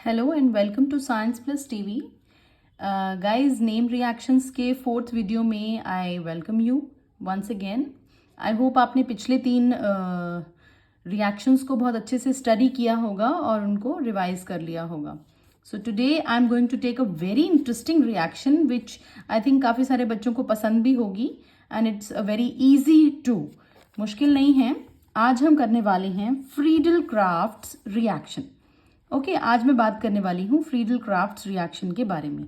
Hello and welcome to science plus TV. Guys, name reactions के 4th video में I welcome you once again. I hope आपने पिछले 3 reactions को बहुत अच्छे से स्टडी किया होगा और उनको रिवाइज कर लिया होगा। So today I am going to take a very interesting reaction which I think काफ़ी सारे बच्चों को पसंद भी होगी and it's a very easy to, मुश्किल नहीं है। आज हम करने वाले हैं फ्रीडल क्राफ्ट्स रिएक्शन। ओके, आज मैं बात करने वाली हूँ फ्रीडल क्राफ्ट्स रिएक्शन के बारे में।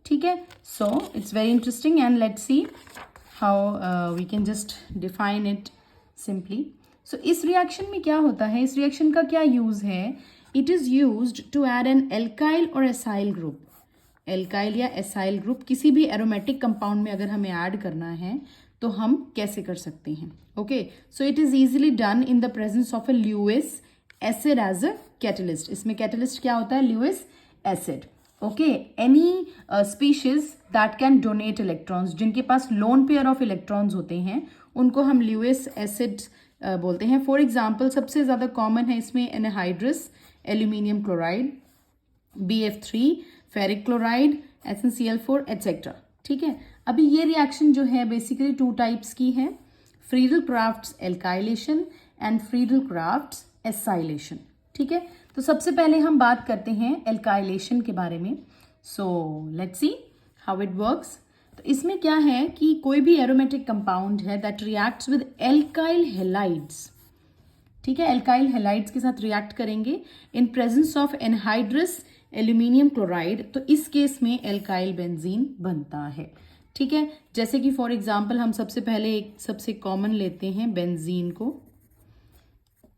ठीक है, so it's very interesting and let's see how we can just define it simply. So इस रिएक्शन में क्या होता है, इस रिएक्शन का क्या यूज है? It is used to add an alkyl और एसाइल ग्रुप। एल्काइल या एसाइल ग्रुप किसी भी एरोमेटिक कंपाउंड में अगर हमें ऐड करना है तो हम कैसे कर सकते हैं? Okay, so it is easily done in the presence of a Lewis acid as a catalyst. इसमें कैटलिस्ट क्या होता है? Lewis acid. Okay, any species that can donate electrons, जिनके पास लोन पेयर ऑफ इलेक्ट्रॉन्स होते हैं उनको हम ल्यूइस एसिड बोलते हैं। फॉर एग्जाम्पल सबसे ज्यादा कॉमन है इसमें anhydrous, aluminium chloride, BF3, ferric chloride, SnCl4 etcetera. ठीक है, अभी ये रिएक्शन जो है बेसिकली 2 टाइप्स की है, Friedel crafts alkylation and Friedel crafts acylation. ठीक है, तो सबसे पहले हम बात करते हैं एल्काइलेशन के बारे में। So let's see how it works. तो इसमें क्या है कि कोई भी एरोमेटिक कंपाउंड है that reacts with alkyl halides. ठीक है, एल्काइल हेलाइड्स के साथ रिएक्ट करेंगे in presence of anhydrous aluminium chloride, तो इस केस में एल्काइल बेंजीन बनता है। ठीक है, जैसे कि फॉर एग्जांपल हम सबसे पहले एक सबसे कॉमन लेते हैं बेंजीन को।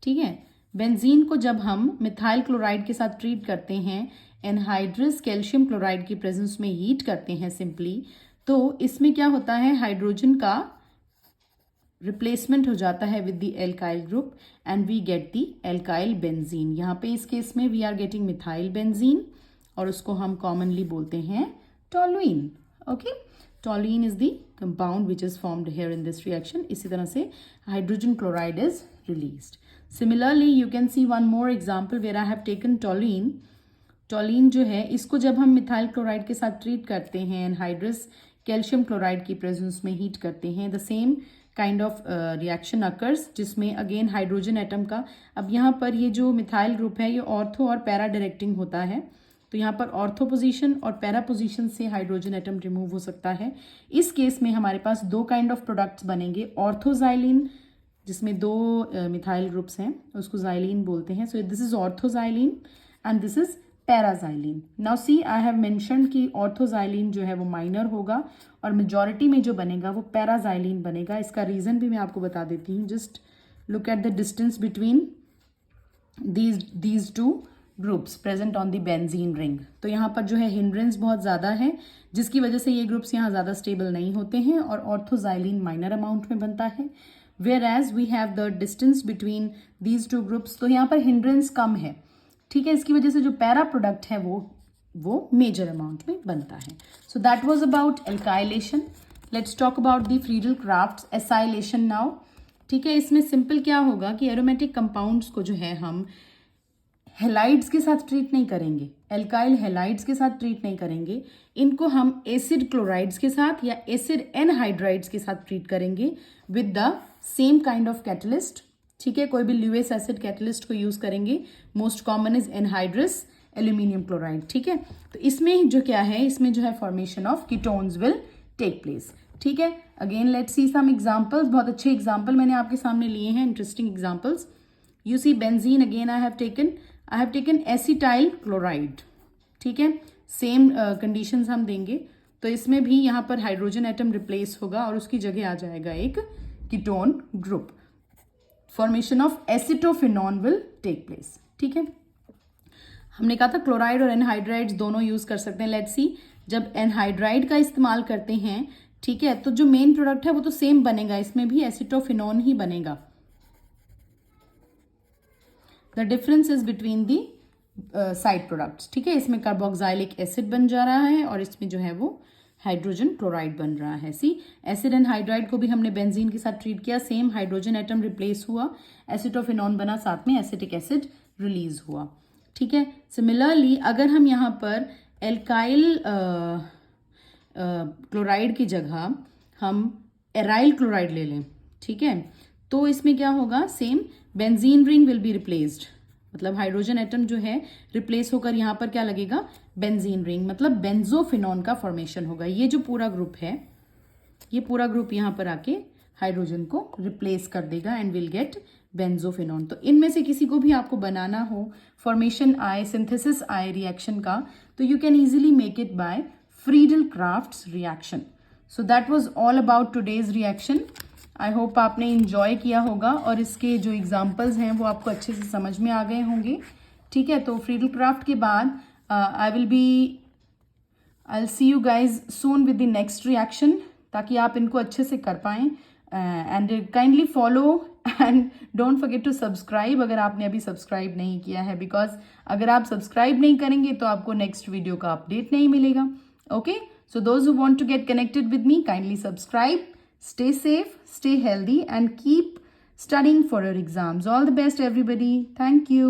ठीक है, बेंजीन को जब हम मिथाइल क्लोराइड के साथ ट्रीट करते हैं, एनहाइड्रस कैल्शियम क्लोराइड की प्रेजेंस में हीट करते हैं सिंपली, तो इसमें क्या होता है, हाइड्रोजन का रिप्लेसमेंट हो जाता है with the alkyl group and we get the alkyl benzene. यहाँ पे इस केस में we are getting methyl benzene और उसको हम कॉमनली बोलते हैं toluene. Okay, toluene is the compound which is formed here in this reaction. इसी तरह से hydrogen chloride is released. Similarly, you can see one more example where I have taken toluene. टॉलीन जो है इसको जब हम मिथाइल क्लोराइड के साथ ट्रीट करते हैं, एनहाइड्रस कैल्शियम क्लोराइड की प्रेजेंस में हीट करते हैं, the same kind of reaction occurs, जिसमें अगेन हाइड्रोजन एटम का, अब यहाँ पर ये जो मिथाइल ग्रुप है ये ऑर्थो और पैरा डायरेक्टिंग होता है, तो यहाँ पर ऑर्थो पोजीशन और पैरा पोजीशन से हाइड्रोजन एटम रिमूव हो सकता है। इस केस में हमारे पास 2 काइंड ऑफ प्रोडक्ट्स बनेंगे, ऑर्थोजाइलिन जिसमें 2 मिथाइल ग्रुप्स हैं, उसको जाइलिन बोलते हैं। So this is ऑर्थोजाइलिन and this is पैराजाइलिन। Now see, I have mentioned कि ऑर्थोजाइलिन जो है वो माइनर होगा और मेजॉरिटी में जो बनेगा वो पैराजाइलिन बनेगा। इसका रीजन भी मैं आपको बता देती हूँ। Just look at the distance between these 2 groups present on the benzene ring. तो यहाँ पर जो है हिंड्रेंस बहुत ज़्यादा है, जिसकी वजह से ये ग्रुप्स यहाँ ज़्यादा स्टेबल नहीं होते हैं और ऑर्थोजाइलिन माइनर अमाउंट में बनता है, whereas we have the distance between these 2 groups। तो यहाँ पर हिंड्रेंस कम है। ठीक है, इसकी वजह से जो पैरा प्रोडक्ट है वो मेजर अमाउंट में बनता है। So that was about alkylation. Let's talk about the Friedel crafts acylation now. ठीक है, इसमें सिंपल क्या होगा कि एरोमेटिक कंपाउंड्स को जो है हम हेलाइड्स के साथ ट्रीट नहीं करेंगे, एल्काइल हेलाइड्स के साथ ट्रीट नहीं करेंगे, इनको हम एसिड क्लोराइड्स के साथ या एसिड एनहाइड्राइड्स के साथ ट्रीट करेंगे with the same kind of catalyst. ठीक है, कोई भी ल्यूइस एसिड कैटलिस्ट को यूज करेंगे। Most common is anhydrous aluminium chloride. ठीक है, तो इसमें जो क्या है, इसमें जो है formation of ketones will take place. ठीक है, again let's see some examples. बहुत अच्छे एग्जांपल मैंने आपके सामने लिए हैं, interesting examples. You see benzene, again I have taken acetyl chloride. ठीक है, सेम कंडीशंस हम देंगे, तो इसमें भी यहाँ पर हाइड्रोजन एटम रिप्लेस होगा और उसकी जगह आ जाएगा एक ketone group. Formation of acetophenone will take place. ठीक है, हमने कहा था क्लोराइड और एनहाइड्राइड्स दोनों यूज कर सकते हैं। लेट्स सी, जब एनहाइड्राइड का इस्तेमाल करते हैं, ठीक है, तो जो मेन प्रोडक्ट है वो तो सेम बनेगा, इसमें भी एसिटोफिनॉन ही बनेगा। The difference is between the side products. ठीक है, इसमें कार्बोक्सिलिक एसिड बन जा रहा है और इसमें जो है वो हाइड्रोजन क्लोराइड बन रहा है। सी, एसिड एंड हाइड्राइड को भी हमने बेंजीन के साथ ट्रीट किया, सेम हाइड्रोजन एटम रिप्लेस हुआ, एसिटोफिनॉन बना, साथ में एसिटिक एसिड रिलीज हुआ। ठीक है। सिमिलरली अगर हम यहाँ पर एल्काइल क्लोराइड की जगह हम एराइल क्लोराइड ले लें, ठीक है, तो इसमें क्या होगा, same benzene ring will be replaced, मतलब हाइड्रोजन एटम जो है रिप्लेस होकर यहाँ पर क्या लगेगा, बेंजीन रिंग, मतलब बेंजोफिनॉन का फॉर्मेशन होगा। ये जो पूरा ग्रुप है, ये पूरा ग्रुप यहाँ पर आके हाइड्रोजन को रिप्लेस कर देगा एंड विल गेट बेंजोफिनॉन। तो इनमें से किसी को भी आपको बनाना हो, फॉर्मेशन आए, सिंथेसिस आए रिएक्शन का, तो you can easily make it by Friedel-crafts reaction. So that was all about today's reaction. I hope आपने इंजॉय किया होगा और इसके जो एग्जाम्पल्स हैं वो आपको अच्छे से समझ में आ गए होंगे, ठीक है। तो फ्रीडल क्राफ्ट के बाद I'll see you guys soon with the next reaction, ताकि आप इनको अच्छे से कर पाएँ। And kindly follow and don't forget to subscribe अगर आपने अभी सब्सक्राइब नहीं किया है, बिकॉज अगर आप सब्सक्राइब नहीं करेंगे तो आपको नेक्स्ट वीडियो का अपडेट नहीं मिलेगा। Okay, so those who want to get connected with me, kindly subscribe, stay safe, stay healthy and keep studying for your exams. All the best everybody. Thank you.